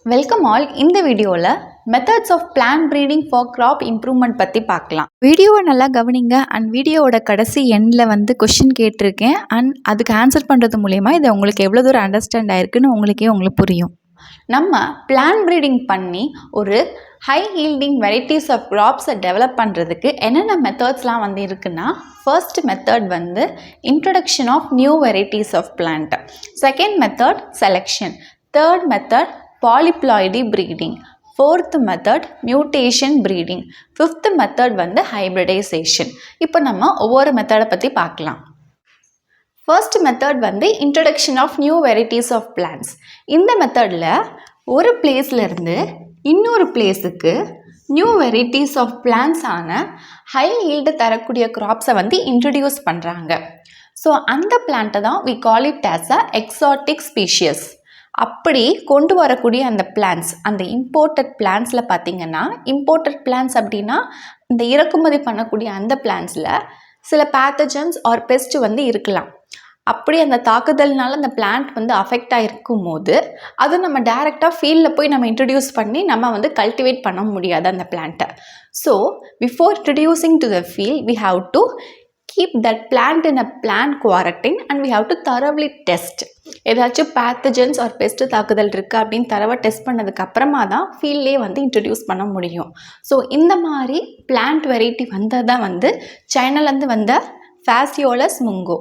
Welcome all. இந்த வீடியோவில் methods of plant breeding for crop improvement பற்றி பார்க்கலாம். வீடியோவை நல்லா கவனிங்க. அண்ட் வீடியோவோட கடைசி எண்டில் வந்து கொஷின் கேட்டிருக்கேன். அண்ட் அதுக்கு ஆன்சர் பண்ணுறது மூலயமா இது உங்களுக்கு எவ்வளோ தூரம் அண்டர்ஸ்டாண்ட் ஆயிருக்குன்னு உங்களுக்கு புரியும். நம்ம பிளான்ட் ப்ரீடிங் பண்ணி ஒரு ஹை ஹீல்டிங் வெரைட்டிஸ் ஆஃப் கிராப்ஸை டெவலப் பண்ணுறதுக்கு என்னென்ன மெத்தட்ஸ்லாம் வந்து இருக்குன்னா, ஃபர்ஸ்ட் மெத்தட் வந்து introduction of new varieties of plant, second method selection, third method polyploidy breeding, fourth method mutation breeding, fifth method வந்து hybridization. இப்போ நம்ம ஒவ்வொரு மெத்தடை பற்றி பார்க்கலாம். ஃபர்ஸ்ட் மெத்தட் வந்து introduction of new varieties of plants. இந்த மெத்தடில் ஒரு பிளேஸ்லேருந்து இன்னொரு பிளேஸுக்கு நியூ வெரைட்டிஸ் ஆஃப் பிளான்ட்ஸ் ஆன ஹை ஈல்டு தரக்கூடிய கிராப்ஸை வந்து இன்ட்ரடியூஸ் பண்ணுறாங்க. ஸோ அந்த பிளான்ட்டை தான் we call it as a exotic species. அப்படி கொண்டு வரக்கூடிய அந்த பிளான்ஸ், அந்த இம்போர்ட்டட் பிளான்ஸில் பார்த்திங்கன்னா, இம்போர்ட்டட் பிளான்ஸ் அப்படின்னா இந்த இறக்குமதி பண்ணக்கூடிய அந்த பிளான்ஸில் சில பேத்தஜன்ஸ் ஆர் பெஸ்ட் வந்து இருக்கலாம். அப்படி அந்த தாக்குதல்னால அந்த பிளான்ட் வந்து அஃபெக்ட் ஆகிருக்கும் போது அது நம்ம டைரெக்டாக ஃபீல்டில் போய் நம்ம இன்ட்ரடியூஸ் பண்ணி நம்ம வந்து கல்டிவேட் பண்ண முடியாது அந்த பிளான்ட்டை. So before introducing to the field we have to keep that plant in a plant quarantine and we have to thoroughly test. ஏதாச்சும் பேத்தஜன்ஸ் ஆர் பெஸ்ட் தாக்குதல் இருக்குது அப்படின்னு தரவை டெஸ்ட் பண்ணதுக்கு அப்புறமா தான் ஃபீல்ட்லேயே வந்து இன்ட்ரடியூஸ் பண்ண முடியும். ஸோ இந்த மாதிரி பிளான்ட் வெரைட்டி வந்தது தான் வந்து சைனாலேருந்து வந்த Phaseolus mungo.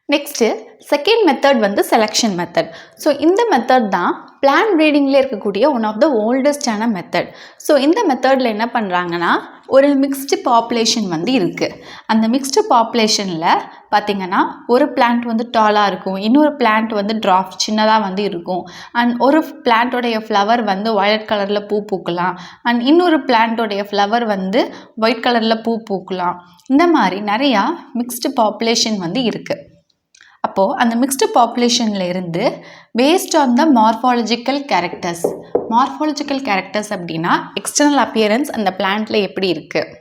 Next second method வந்து செலெக்ஷன் மெத்தட். ஸோ இந்த மெத்தட் தான் பிளான்ட் ப்ரீடிங்கில் இருக்கக்கூடிய ஒன் ஆஃப் த ஓல்டஸ்டான மெத்தட். ஸோ இந்த மெத்தடில் என்ன பண்ணுறாங்கன்னா, ஒரு மிக்ஸ்டு பாப்புலேஷன் வந்து இருக்குது. அந்த மிக்ஸ்டு பாப்புலேஷனில் பார்த்திங்கன்னா ஒரு பிளான்ட் வந்து டாலாக இருக்கும், இன்னொரு பிளான்ட் வந்து ட்ராப் சின்னதாக வந்து இருக்கும். அண்ட் ஒரு பிளான்ட்டோடைய ஃப்ளவர் வந்து வயலட் கலரில் பூ பூக்கலாம். அண்ட் இன்னொரு பிளான்ட்டோடைய ஃப்ளவர் வந்து ஒயிட் கலரில் பூ பூக்கலாம். இந்த மாதிரி நிறையா மிக்ஸ்டு பாப்புலேஷன் வந்து இருக்குது. அப்போது அந்த மிக்ஸ்டு பாப்புலேஷனில் இருந்து based on the morphological characters அப்படின்னா எக்ஸ்டர்னல் அப்பியரன்ஸ் அந்த பிளான்ட்டில் எப்படி இருக்குது,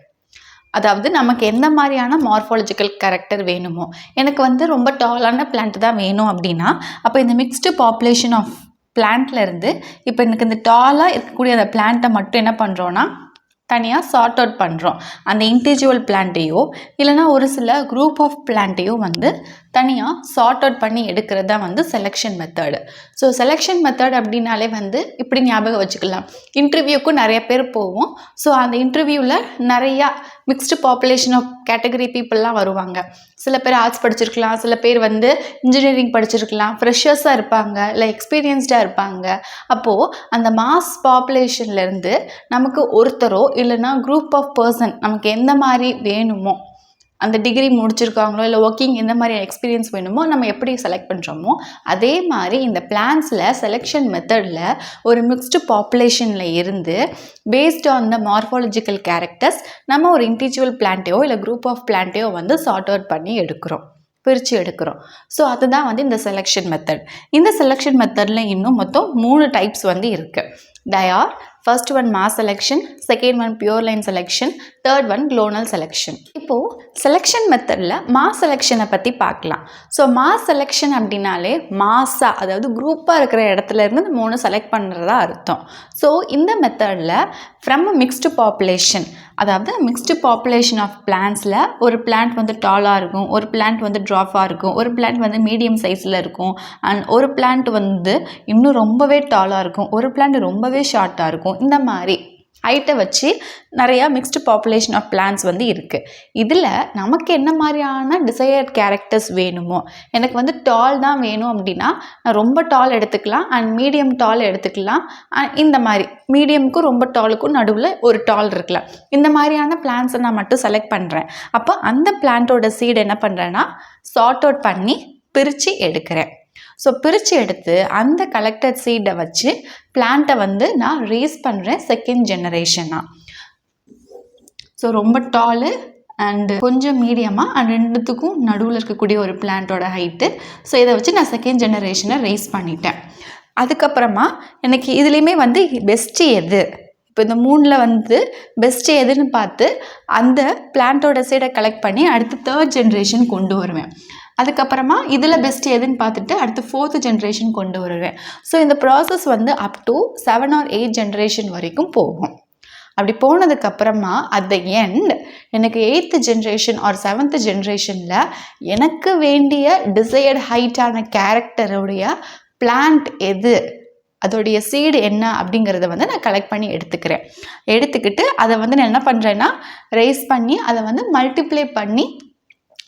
அதாவது நமக்கு எந்த மாதிரியான மார்ஃபாலஜிக்கல் கேரக்டர் வேணுமோ. எனக்கு வந்து ரொம்ப டாலான பிளான்ட் தான் வேணும் அப்படின்னா, அப்போ இந்த மிக்ஸ்டு பாப்புலேஷன் ஆஃப் பிளான்ட்டில் இருந்து இப்போ எனக்கு இந்த டாலாக இருக்கக்கூடிய அந்த பிளான்ட்டை மட்டும் என்ன பண்ணுறோன்னா தனியாக சார்ட் அவுட் பண்ணுறோம். அந்த இண்டிவிஜுவல் பிளான்ட்டையோ இல்லைனா ஒரு சில குரூப் ஆஃப் பிளான்ட்டையோ வந்து தனியாக சார்ட் அவுட் பண்ணி எடுக்கிறது தான் வந்து selection method. So selection method அப்படின்னாலே வந்து இப்படி ஞாபகம் வச்சுக்கலாம். இன்டர்வியூக்கும் நிறைய பேர் போவோம். ஸோ அந்த இன்டர்வியூவில் நிறையா மிக்ஸ்டு பாப்புலேஷன் ஆஃப் கேட்டகரி பீப்புளெலாம் வருவாங்க. சில பேர் ஆர்ட்ஸ் படிச்சிருக்கலாம், சில பேர் வந்து இன்ஜினியரிங் படிச்சிருக்கலாம், ஃப்ரெஷர்ஸாக இருப்பாங்க, இல்லை எக்ஸ்பீரியன்ஸ்டாக இருப்பாங்க. அப்போது அந்த மாஸ் பாப்புலேஷன்லேருந்து நமக்கு ஒருத்தரோ இல்லைனா குரூப் ஆஃப் பர்சன் நமக்கு எந்த மாதிரி வேணுமோ, அந்த டிகிரி முடிச்சிருக்காங்களோ இல்லை ஒர்க்கிங் எந்த மாதிரி எக்ஸ்பீரியன்ஸ் வேணுமோ நம்ம எப்படி செலக்ட் பண்ணுறோமோ அதே மாதிரி இந்த பிளான்ஸில் செலெக்ஷன் மெத்தடில் ஒரு மிக்ஸ்டு பாப்புலேஷனில் இருந்து based on the morphological characters நம்ம ஒரு இண்டிவிஜுவல் பிளான்ட்டையோ இல்லை குரூப் ஆஃப் பிளான்ட்டையோ வந்து சார்ட் அவுட் பண்ணி பிரித்து எடுக்கிறோம். ஸோ அதுதான் வந்து இந்த செலெக்ஷன் மெத்தட். இந்த செலெக்ஷன் மெத்தடில் இன்னும் மொத்தம் 3 டைப்ஸ் வந்து இருக்குது. தயார் first one mass selection, second one pure line selection, third one clonal selection. இப்போது செலெக்ஷன் மெத்தடில் மாஸ் செலெக்ஷனை பற்றி பார்க்கலாம். ஸோ மாஸ் செலெக்ஷன் அப்படின்னாலே மாஸாக, அதாவது குரூப்பாக இருக்கிற இடத்துல இருந்து 3 செலக்ட் பண்ணுறதா அர்த்தம். ஸோ இந்த மெத்தடில் ஃப்ரம் மிக்ஸ்டு பாப்புலேஷன், அதாவது மிக்ஸ்டு பாப்புலேஷன் ஆஃப் பிளான்ட்ஸில் ஒரு பிளான்ட் வந்து டாலாக இருக்கும், ஒரு பிளான்ட் வந்து ட்ராஃபாக இருக்கும், ஒரு பிளான்ட் வந்து மீடியம் சைஸில் இருக்கும், அண்ட் ஒரு பிளான்ட் வந்து இன்னும் ரொம்பவே டாலாக இருக்கும், ஒரு பிளான்ட் ரொம்பவே ஷார்ட்டாக இருக்கும். இந்த மாதிரி ஹைட்டை வச்சு நிறையா மிக்ஸ்டு பாப்புலேஷன் ஆஃப் பிளான்ட்ஸ் வந்து இருக்குது. இதில் நமக்கு என்ன மாதிரியான டிசையர்ட் கேரக்டர்ஸ் வேணுமோ, எனக்கு வந்து டால் தான் வேணும் அப்படின்னா நான் ரொம்ப டால் எடுத்துக்கலாம், அண்ட் மீடியம் டால் எடுத்துக்கலாம். இந்த மாதிரி மீடியமுக்கும் ரொம்ப டாலுக்கும் நடுவில் ஒரு டால் இருக்கலாம். இந்த மாதிரியான பிளான்ட்ஸை நான் மட்டும் செலக்ட் பண்ணுறேன். அப்போ அந்த பிளான்ட்டோட சீடு என்ன பண்ணுறேன்னா சார்ட் அவுட் பண்ணி பிரித்து எடுக்கிறேன். ஸோ பிரித்து எடுத்து அந்த கலெக்டட் சீடை வச்சு பிளான்ட்டை வந்து நான் ரேஸ் பண்ணுறேன் செகண்ட் ஜெனரேஷனாக. ஸோ ரொம்ப டாலு அண்டு கொஞ்சம் மீடியமாக அண்ட் ரெண்டுத்துக்கும் நடுவில் இருக்கக்கூடிய ஒரு பிளான்ட்டோட ஹைட்டு. ஸோ இதை வச்சு நான் செகண்ட் ஜெனரேஷனை ரேஸ் பண்ணிட்டேன். அதுக்கப்புறமா எனக்கு இதுலேயுமே வந்து பெஸ்ட்டு எது, இப்போ இந்த 3ல் வந்து பெஸ்ட்டு எதுன்னு பார்த்து அந்த பிளான்ட்டோட சீடை கலெக்ட் பண்ணி அடுத்து தேர்ட் ஜென்ரேஷன் கொண்டு வருவேன். அதுக்கப்புறமா இதில் பெஸ்ட் எதுன்னு பார்த்துட்டு அடுத்து 4th ஜென்ரேஷன் கொண்டு வருவேன். ஸோ இந்த ப்ராசஸ் வந்து அப் டு 7 or 8 ஜென்ரேஷன் வரைக்கும் போகும். அப்படி போனதுக்கப்புறமா அட் த எண்ட் எனக்கு 8th ஜென்ரேஷன் ஆர் 7th ஜென்ரேஷனில் எனக்கு வேண்டிய டிசையர்ட் ஹைட்டான கேரக்டருடைய பிளான்ட் எது, அதோடைய சீடு என்ன அப்படிங்கிறத வந்து நான் கலெக்ட் பண்ணி எடுத்துக்கிட்டு அதை வந்து நான் என்ன பண்ணுறேன்னா ரைஸ் பண்ணி அதை வந்து மல்டிப்ளை பண்ணி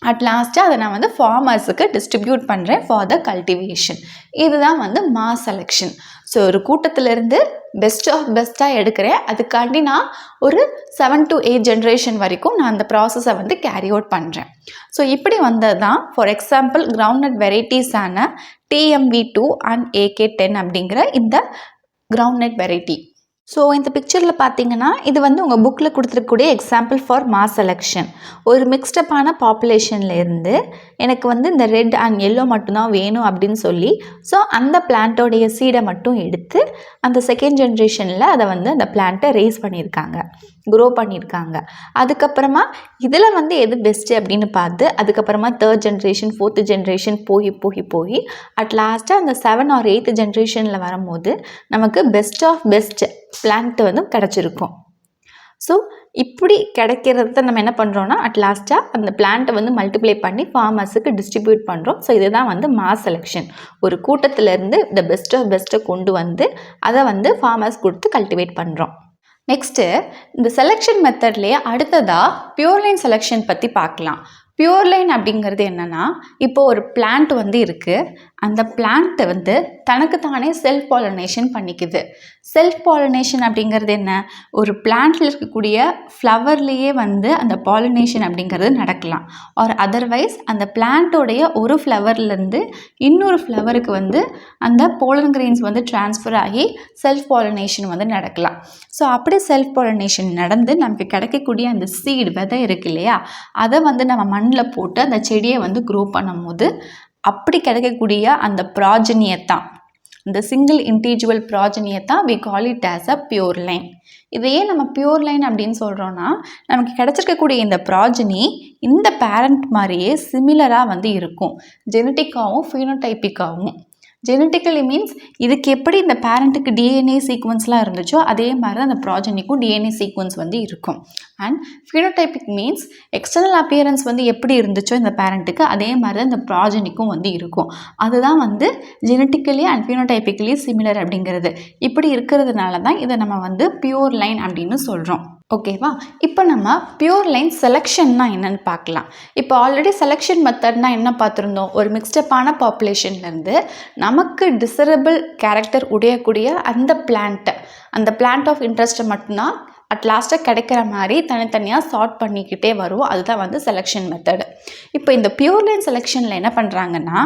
அட் லாஸ்ட்டாக அதை நான் வந்து ஃபார்மர்ஸுக்கு டிஸ்ட்ரிபியூட் பண்ணுறேன் ஃபார் த கல்டிவேஷன். இதுதான் வந்து மாஸ் செலெக்ஷன். ஸோ ஒரு கூட்டத்திலேருந்து பெஸ்ட் ஆஃப் பெஸ்ட்டாக எடுக்கிறேன். அதுக்காண்டி நான் ஒரு 7 to 8 ஜென்ரேஷன் வரைக்கும் நான் அந்த ப்ராசஸை வந்து கேரி அவுட் பண்ணுறேன். ஸோ இப்படி வந்தது தான் ஃபார் எக்ஸாம்பிள் கிரவுண்ட்நட் வெரைட்டிஸான TMV2 and AK10 அப்படிங்கிற இந்த கிரவுண்ட்நட் வெரைட்டி. ஸோ இந்த பிக்சரில் பார்த்தீங்கன்னா இது வந்து உங்கள் புக்கில் கொடுத்துருக்கக்கூடிய எக்ஸாம்பிள் ஃபார் மாஸ் செலெக்ஷன். ஒரு மிக்ஸ்டப்பான பாப்புலேஷனில் இருந்து எனக்கு வந்து இந்த ரெட் அண்ட் எல்லோ மட்டும்தான் வேணும் அப்படின்னு சொல்லி ஸோ அந்த பிளான்ட்டோடைய சீடை மட்டும் எடுத்து அந்த 2nd ஜென்ரேஷனில் அதை வந்து அந்த பிளான்ட்டை ரேஸ் பண்ணியிருக்காங்க, க்ரோ பண்ணியிருக்காங்க. அதுக்கப்புறமா இதில் வந்து எது பெஸ்ட்டு அப்படின்னு பார்த்து அதுக்கப்புறமா 3rd ஜென்ரேஷன் 4th ஜென்ரேஷன் போய் அட் லாஸ்ட்டாக அந்த 7 or 8th ஜென்ரேஷனில் வரும்போது நமக்கு பெஸ்ட் ஆஃப் பெஸ்ட் பிளான்ட் வந்து கிடச்சிருக்கும். ஸோ இப்படி கிடைக்கிறத நம்ம என்ன பண்ணுறோன்னா அட் லாஸ்ட்டாக அந்த பிளான்ட்டை வந்து மல்டிப்ளை பண்ணி ஃபார்மர்ஸுக்கு டிஸ்ட்ரிபியூட் பண்ணுறோம். ஸோ இதுதான் வந்து மாஸ் செலெக்ஷன். ஒரு கூட்டத்திலேருந்து இந்த பெஸ்ட் ஆஃப் பெஸ்ட்டை கொண்டு வந்து அதை வந்து ஃபார்மர்ஸ் கொடுத்து கல்டிவேட் பண்ணுறோம். நெக்ஸ்ட்டு இந்த செலெக்ஷன் மெத்தட்லேயே அடுத்ததாக பியூர் லைன் செலெக்ஷன் பற்றி பார்க்கலாம். பியூர் லைன் அப்படிங்கிறது என்னென்னா, இப்போ ஒரு பிளான்ட் வந்து இருக்குது, அந்த பிளான்ட்டை வந்து தனக்கு தானே செல்ஃப் பாலினேஷன் பண்ணிக்குது. செல்ஃப் பாலினேஷன் அப்படிங்கிறது என்ன, ஒரு பிளான்ட்டில் இருக்கக்கூடிய ஃப்ளவர்லேயே வந்து அந்த பாலினேஷன் அப்படிங்கிறது நடக்கலாம். ஆர் அதர்வைஸ் அந்த பிளான்ட்டோடைய ஒரு ஃப்ளவர்லேருந்து இன்னொரு ஃப்ளவருக்கு வந்து அந்த போலன் கிரெயின்ஸ் வந்து ட்ரான்ஸ்ஃபர் ஆகி செல்ஃப் பாலினேஷன் வந்து நடக்கலாம். ஸோ அப்படி செல்ஃப் பாலினேஷன் நடந்து நமக்கு கிடைக்கக்கூடிய அந்த சீடு விதை இருக்கு இல்லையா, அதை வந்து நம்ம மண்ணில் போட்டு அந்த செடியை வந்து க்ரோ பண்ணும் போது அப்படி கிடைக்கக்கூடிய அந்த ப்ராஜனியை தான், இந்த சிங்கிள் இன்டிவிஜுவல் ப்ராஜனியை தான் we call it as a pure line. இதையே நம்ம பியூர் லைன் அப்படின்னு சொல்கிறோன்னா நமக்கு கிடச்சிருக்கக்கூடிய இந்த ப்ராஜனி இந்த பேரண்ட் மாதிரியே சிமிலராக வந்து இருக்கும், ஜெனட்டிக்காகவும் ஃபினோடைப்பிக்காகவும். ஜெனட்டிக்கலி மீன்ஸ் இதுக்கு எப்படி இந்த பேரண்ட்டுக்கு டிஎன்ஏ சீக்வன்ஸ்லாம் இருந்துச்சோ அதே மாதிரி அந்த ப்ராஜனிக்கும் டிஎன்ஏ சீக்வன்ஸ் வந்து இருக்கும். And phenotypic means external appearance வந்து எப்படி இருந்துச்சோ இந்த பேரண்ட்டுக்கு அதே மாதிரி தான் இந்த ப்ராஜனிக்கும் வந்து இருக்கும். அதுதான் வந்து ஜெனட்டிக்கலி அண்ட் ஃபினோடைபிக்கலி சிமிலர் அப்படிங்கிறது. இப்படி இருக்கிறதுனால தான் இதை நம்ம வந்து பியூர் லைன் அப்படின்னு சொல்கிறோம். ஓகேவா? இப்போ நம்ம பியூர் லைன் செலெக்ஷன்னா என்னென்னு பார்க்கலாம். இப்போ ஆல்ரெடி செலெக்ஷன் மெத்தட்னா என்ன பார்த்துருந்தோம், ஒரு மிக்ஸ்டப்பான பாப்புலேஷன்லேருந்து நமக்கு டிசரபிள் கேரக்டர் உடையக்கூடிய அந்த பிளான்ட் ஆஃப் இன்ட்ரெஸ்ட்டை மட்டும்தான் அட் லாஸ்ட்டாக கிடைக்கிற மாதிரி தனித்தனியாக சார்ட் பண்ணிக்கிட்டே வரும். அதுதான் வந்து செலெக்ஷன் மெத்தடு. இப்போ இந்த பியூர் லைன் செலெக்ஷனில் என்ன பண்ணுறாங்கன்னா,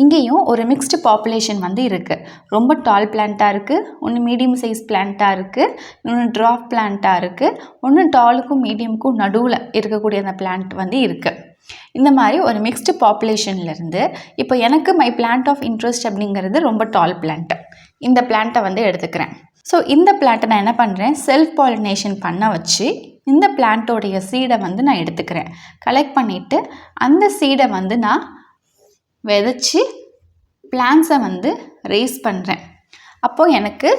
இங்கேயும் ஒரு மிக்ஸ்டு பாப்புலேஷன் வந்து இருக்குது. ரொம்ப டால் பிளான்ட்டாக இருக்குது, ஒன்று மீடியம் சைஸ் பிளான்ட்டாக இருக்குது, இன்னொன்று ட்ராப் பிளான்ட்டாக இருக்குது, ஒன்று டாலுக்கும் மீடியமுக்கும் நடுவில் இருக்கக்கூடிய அந்த பிளான்ட் வந்து இருக்குது. இந்த மாதிரி ஒரு மிக்ஸ்டு பாப்புலேஷன்லேருந்து இப்போ எனக்கு மை பிளான்ட் ஆஃப் இன்ட்ரெஸ்ட் அப்படிங்கிறது ரொம்ப டால் பிளான்ட்டு. இந்த பிளான்ட்டை வந்து எடுத்துக்கிறேன். ஸோ இந்த பிளான்ட்டை நான் என்ன பண்ணுறேன், செல்ஃப் பாலினேஷன் பண்ண வச்சு இந்த பிளான்ட்டோடைய சீடை வந்து நான் எடுத்துக்கிறேன். கலெக்ட் பண்ணிவிட்டு அந்த சீடை வந்து நான் விதைச்சி பிளான்ஸை வந்து ரேஸ் பண்ணுறேன். அப்போது எனக்கு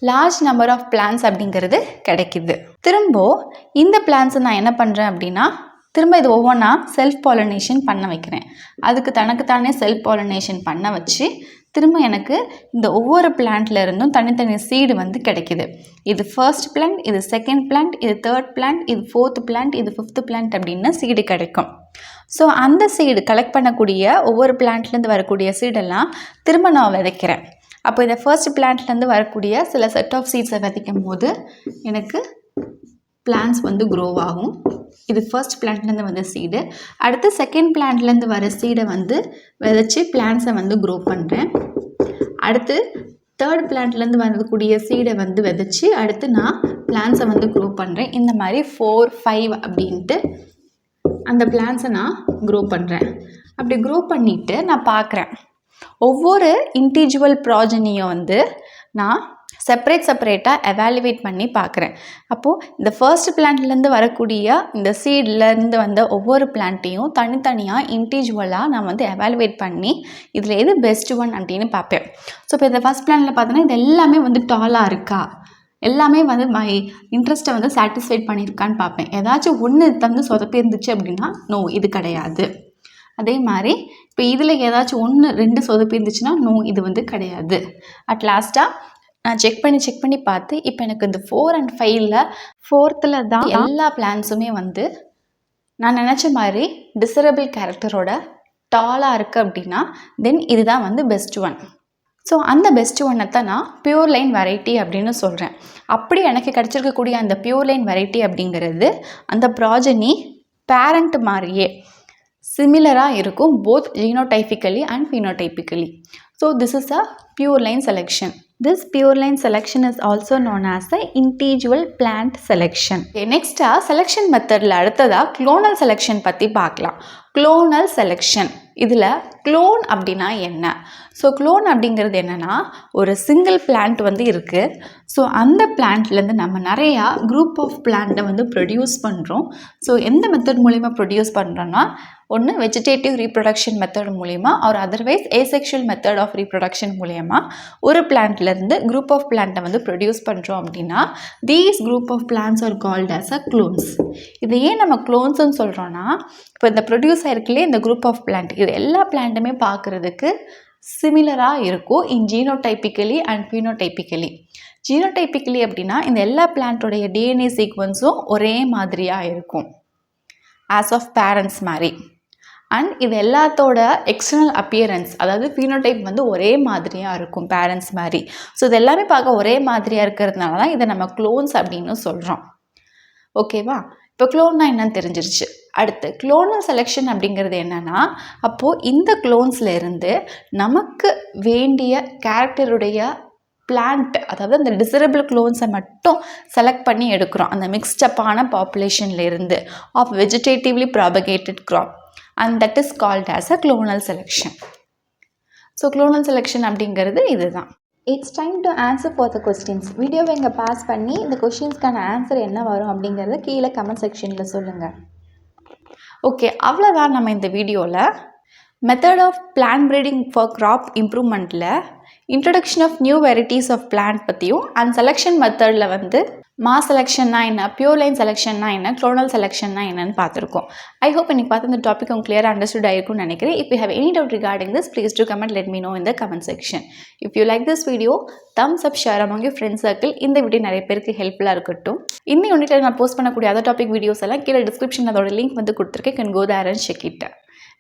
லார்ஜ் நம்பர் ஆஃப் பிளான்ஸ் அப்படிங்கிறது கிடைக்கிது. திரும்ப இந்த பிளான்ஸை நான் என்ன பண்ணுறேன் அப்படின்னா, திரும்ப இது ஒவ்வொன்றா செல்ஃப் பாலினேஷன் பண்ண வைக்கிறேன். அதுக்கு தனக்குத்தானே செல்ஃப் பாலினேஷன் பண்ண வச்சு திரும்ப எனக்கு இந்த ஒவ்வொரு பிளான்ட்ல இருந்தும் தனித்தனி சீடு வந்து கிடைக்கிது. இது ஃபர்ஸ்ட் பிளான்ட், இது செகண்ட் பிளான்ட், இது தேர்ட் பிளான்ட், இது ஃபோர்த் பிளான்ட், இது ஃபிஃப்த் பிளான்ட் அப்படின்னு சீடு கிடைக்கும். ஸோ அந்த சீடு கலெக்ட் பண்ணக்கூடிய ஒவ்வொரு பிளான்ட்லேருந்து வரக்கூடிய சீடெல்லாம் திரும்ப நான் விதைக்கிறேன். அப்போ இந்த ஃபர்ஸ்ட் பிளான்ட்லேருந்து வரக்கூடிய சில செட் ஆஃப் சீட்ஸை விதைக்கும் போது எனக்கு பிளான்ஸ் வந்து க்ரோ ஆகும். இது ஃபர்ஸ்ட் பிளான்ட்லேருந்து வந்த சீடு. அடுத்து செகண்ட் பிளான்ட்லேருந்து வர சீடை வந்து விதைச்சி பிளான்ஸை வந்து க்ரோ பண்ணுறேன். அடுத்து தேர்ட் பிளான்ட்லேருந்து வரக்கூடிய சீடை வந்து விதைச்சி அடுத்து நான் பிளான்ஸை வந்து க்ரோ பண்ணுறேன். இந்த மாதிரி 4, 5 அப்படின்ட்டு அந்த பிளான்ஸை நான் க்ரோ பண்ணுறேன். அப்படி க்ரோ பண்ணிவிட்டு நான் பார்க்குறேன் ஒவ்வொரு இன்டிவிஜுவல் ப்ராஜனியை வந்து நான் செப்பரேட்டாக எவாலுவேட் பண்ணி பார்க்குறேன். அப்போது இந்த ஃபர்ஸ்ட் பிளான்ட்லேருந்து வரக்கூடிய இந்த சீட்லேருந்து வந்த ஒவ்வொரு பிளான்ட்டையும் தனித்தனியாக இண்டிவிஜுவலாக நான் வந்து எவாலுவேட் பண்ணி இதில் எது பெஸ்ட் ஒன் அப்படின்னு பார்ப்பேன். ஸோ இப்போ இந்த ஃபர்ஸ்ட் பிளான்ட்டில் பார்த்தோன்னா இது எல்லாமே வந்து டாலாக இருக்கா, எல்லாமே வந்து மை இன்ட்ரெஸ்ட்டை வந்து சாட்டிஸ்ஃபைட் பண்ணியிருக்கான்னு பார்ப்பேன். ஏதாச்சும் ஒன்று வந்து சொதப்பி இருந்துச்சு அப்படின்னா நோ இது கிடையாது. அதே மாதிரி இப்போ இதில் ஏதாச்சும் 1-2 சொதப்பி இருந்துச்சுன்னா நோ இது வந்து கிடையாது. அட் லாஸ்ட்டாக நான் செக் பண்ணி பார்த்து இப்போ எனக்கு இந்த 4 and 5ல் 4th தான் எல்லா பிளான்ஸுமே வந்து நான் நினச்ச மாதிரி டிசரபிள் கேரக்டரோட டாலாக இருக்குது அப்படின்னா தென் இதுதான் வந்து பெஸ்ட் ஒன். ஸோ அந்த பெஸ்ட் ஒன்னை தான் நான் பியூர் லைன் வெரைட்டி அப்படின்னு சொல்கிறேன். அப்படி எனக்கு கிடச்சிருக்கக்கூடிய அந்த பியூர் லைன் வெரைட்டி அப்படிங்கிறது அந்த ப்ராஜனி பேரண்ட் மாதிரியே சிமிலராக இருக்கும், both genotypically and phenotypically. So this is a pure line selection. This pure line selection is also known as the individual plant selection. Okay, next selection methodல அடுத்ததா clonal selection பற்றி பார்க்கலாம். clonal selection இதில் clone அப்படின்னா என்ன? So clone அப்படிங்கிறது என்னென்னா ஒரு single plant வந்து இருக்குது. ஸோ அந்த பிளான்ட்லேருந்து நம்ம நிறையா குரூப் ஆஃப் பிளான்ட்டை வந்து ப்ரொடியூஸ் பண்ணுறோம். ஸோ எந்த மெத்தட் மூலிமா ப்ரொடியூஸ் பண்ணுறோன்னா ஒன்று வெஜிடேட்டிவ் ரீப்ரொடக்ஷன் மெத்தட் மூலிமா or otherwise asexual method of reproduction மூலிமா ஒரு பிளான்ட்லேருந்து குரூப் ஆஃப் பிளான்ட்டை வந்து ப்ரொடியூஸ் பண்ணுறோம் அப்படின்னா these group of plants are called as a clones. இது ஏன் நம்ம க்ளோன்ஸ்ன்னு சொல்கிறோன்னா இப்போ இந்த ப்ரொடியூஸ் ஆகிருக்குலே இந்த குரூப் ஆஃப் பிளான்ட் இது எல்லா பிளான்ட்டுமே பார்க்குறதுக்கு சிமிலராக இருக்கும் இன் ஜீனோடைபிக்கலி அண்ட் phenotypically. ஜீனோடைபிக்கலி அப்படின்னா இந்த எல்லா பிளான்ட்டோடைய டிஎன்ஏ சீக்வன்ஸும் ஒரே மாதிரியாக இருக்கும் ஆஸ் ஆஃப் பேரண்ட்ஸ் மாதிரி. அண்ட் இது எல்லாத்தோட எக்ஸ்டர்னல் அப்பியரன்ஸ் அதாவது phenotype வந்து ஒரே மாதிரியாக இருக்கும் பேரண்ட்ஸ் மாதிரி. ஸோ இது எல்லாமே பார்க்க ஒரே மாதிரியாக இருக்கிறதுனால தான் இதை நம்ம க்ளோன்ஸ் அப்படின்னு சொல்கிறோம். ஓகேவா? இப்போ க்ளோன்னா என்னன்னு தெரிஞ்சிருச்சு. அடுத்து க்ளோனல் செலெக்ஷன் அப்படிங்கிறது என்னென்னா அப்போது இந்த க்ளோன்ஸில் இருந்து நமக்கு வேண்டிய கேரக்டருடைய பிளான்ட் அதாவது அந்த டிசரபிள் க்ளோன்ஸை மட்டும் செலக்ட் பண்ணி எடுக்கிறோம் அந்த மிக்ஸ்டப்பான பாப்புலேஷன்லேருந்து of vegetatively propagated crop and that is called as a clonal selection. So clonal selection அப்படிங்கிறது இதுதான். It's time to answer for the questions. வீடியோவை இங்கே பாஸ் பண்ணி இந்த கொஸ்டின்ஸ்க்கான ஆன்சர் என்ன வரும் அப்படிங்கிறத கீழே கமெண்ட் செக்ஷனில் சொல்லுங்கள். ஓகே, அவ்வளோதான் நம்ம இந்த வீடியோவில் method of plant breeding for crop இம்ப்ரூவ்மெண்ட்டில் introduction of new varieties of plant பற்றியும் அண்ட் செலெக்ஷன் மெத்தடில் வந்து மாஸ் செலெக்ஷன்னா என்ன, பியூர் லைன் செலெக்ஷன்னா என்ன, க்ளோனல் செலெக்ஷன்னா என்னன்னு பார்த்துருக்கோம். ஐ ஹோப் இன்னைக்கு பார்த்து இந்த டாபிக் உங்களுக்கு கிளியராக அண்டர்ஸ்டுட் ஆயிருக்கும்னு நினைக்கிறேன். If you have any doubt regarding this please do comment let me know in the comment section. If you like this video thumbs up share among your friends circle. இந்த video நிறைய பேருக்கு ஹெல்ப்ஃபுல்லாக இருக்கட்டும். இந்த யூனிட்டில் நான் போஸ்ட் பண்ணக்கூடிய other topic videos எல்லாம் கீழே டிஸ்கிரிப்ஷனில் அதோட லிங்க் வந்து கொடுத்துருக்கேன். Can go there and check it.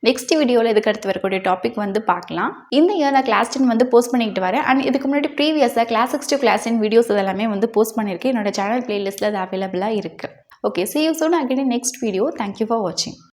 Next வீடியோவில் இதுக்கு அடுத்து வரக்கூடிய டாபிக் வந்து பார்க்கலாம். இந்த இயர் நான் கிளாஸ் 10 வந்து போஸ்ட் பண்ணிக்கிட்டு வரேன். அண்ட் இதுக்கு முன்னாடி ப்ரீவியஸாக கிளாஸ் 6 to கிளாஸ் 10 வீடியோஸ் இதெல்லாமே வந்து போஸ்ட் பண்ணியிருக்கேன். என்னோட சேனல் பிளேலிஸ்ட்டில் அது அவைலபிளாக இருக்குது. Okay, see you soon again in next video. Thank you for watching.